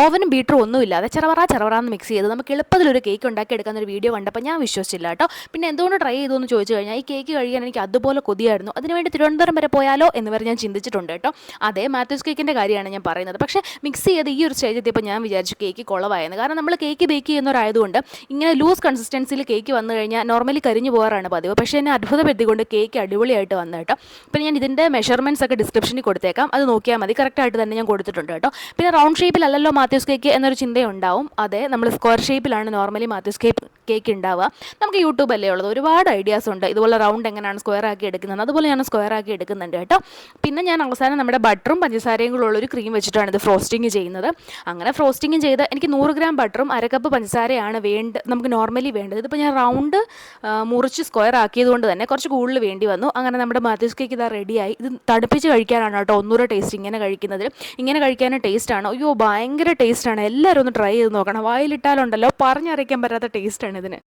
ഓവനും ബീറ്ററും ഒന്നുമില്ലാതെ ചെറവറാന്ന് മിക്സ് ചെയ്ത് നമുക്ക് എളുപ്പത്തിലൊരു കേക്ക് ഉണ്ടാക്കിയെടുക്കുന്ന ഒരു വീഡിയോ കണ്ടപ്പോൾ ഞാൻ വിശ്വസിച്ചില്ല കേട്ടോ. പിന്നെ എന്തുകൊണ്ട് ട്രൈ ചെയ്തു എന്ന് ചോദിച്ചു കഴിഞ്ഞാൽ ഈ കേക്ക് കഴിക്കാൻ എനിക്ക് അതുപോലെ കൊതിയായിരുന്നു. അതിനുവേണ്ടി തിരുവനന്തപുരം വരെ പോയാലോ എന്ന് വരെ ഞാൻ ചിന്തിച്ചിട്ടുണ്ട് കേട്ടോ. അതേ മാത്യൂസ് കേക്കിൻ്റെ കാര്യമാണ് ഞാൻ പറയുന്നത്. പക്ഷേ മിക്സ് ചെയ്ത് ഈ ഒരു സ്റ്റേജ് എത്തിയപ്പോൾ ഞാൻ വിചാരിച്ചു കേക്ക് കുളമായെന്ന്. കാരണം നമ്മൾ കേക്ക് ബേക്ക് ചെയ്യുന്നവരായതുകൊണ്ട് ഇങ്ങനെ ലൂസ് കൺസിസ്റ്റൻസിയിൽ കേക്ക് വന്നു കഴിഞ്ഞാൽ നോർമലി കരിഞ്ഞു പോകാറാണ് പതിവ്. പക്ഷേ എന്നെ അത്ഭുതപ്പെടുത്തിക്കൊണ്ട് കേക്ക് അടിപൊളിയായിട്ട് വന്നു കേട്ടോ. പിന്നെ ഞാൻ ഇതിൻ്റെ മെഷർമെൻറ്റ്സ് ഒക്കെ ഡിസ്ക്രിപ്ഷനിൽ കൊടുത്തേക്കാം, അത് നോക്കിയാൽ മതി. കറക്റ്റായിട്ട് തന്നെ ഞാൻ കൊടുത്തിട്ടുണ്ട് കേട്ടോ. പിന്നെ റൗണ്ട് ഷേപ്പിലല്ലല്ലോ മാത്യൂസ് കേക്ക് എന്നൊരു ചിന്തയുണ്ടാവും. അതെ, നമ്മൾ സ്ക്വയർ ഷേപ്പിലാണ് നോർമലി മാത്യൂസ് കേക്ക് ഉണ്ടാവുക. നമുക്ക് യൂട്യൂബല്ലേ ഉള്ളത്, ഒരുപാട് ഐഡിയാസ് ഉണ്ട് ഇതുപോലെ റൗണ്ട് എങ്ങനെയാണ് സ്ക്വയർ ആക്കി എടുക്കുന്നത്. അതുപോലെ ഞാൻ സ്ക്വയർ ആക്കി എടുക്കുന്നുണ്ട് കേട്ടോ. പിന്നെ ഞാൻ അവസാനം നമ്മുടെ ബട്ടറും പഞ്ചസാരയും കൂടെ ഉള്ളൊരു ക്രീം വെച്ചിട്ടാണ് ഇത് ഫ്രോസ്റ്റിംഗ് ചെയ്യുന്നത്. അങ്ങനെ ഫ്രോസ്റ്റിംഗ് ചെയ്ത് എനിക്ക് 100 ഗ്രാം ബട്ടറും 1/2 കപ്പ് പഞ്ചസാരയാണ് നമുക്ക് നോർമലി വേണ്ടത്. ഇതിപ്പോൾ ഞാൻ റൗണ്ട് മുറിച്ച് സ്ക്വയർ ആക്കിയതുകൊണ്ട് തന്നെ കുറച്ച് കൂടുതൽ വേണ്ടി വന്നു. അങ്ങനെ നമ്മുടെ മാത്യൂസ് കേക്ക് ഇതാ റെഡിയായി. ഇത് തണുപ്പിച്ച് കഴിക്കാനാണ് കേട്ടോ ഒന്നുകൂടെ ടേസ്റ്റ്. ഇങ്ങനെ കഴിക്കാനും ടേസ്റ്റാണ്. അയ്യോ ഭയങ്കര ടേസ്റ്റാണ്. എല്ലാവരും ഒന്ന് ട്രൈ ചെയ്ത് നോക്കണം. വായിലിട്ടാലുണ്ടല്ലോ പറഞ്ഞറിയിക്കാൻ പറ്റാത്ത ടേസ്റ്റാണ് ഇതിന്.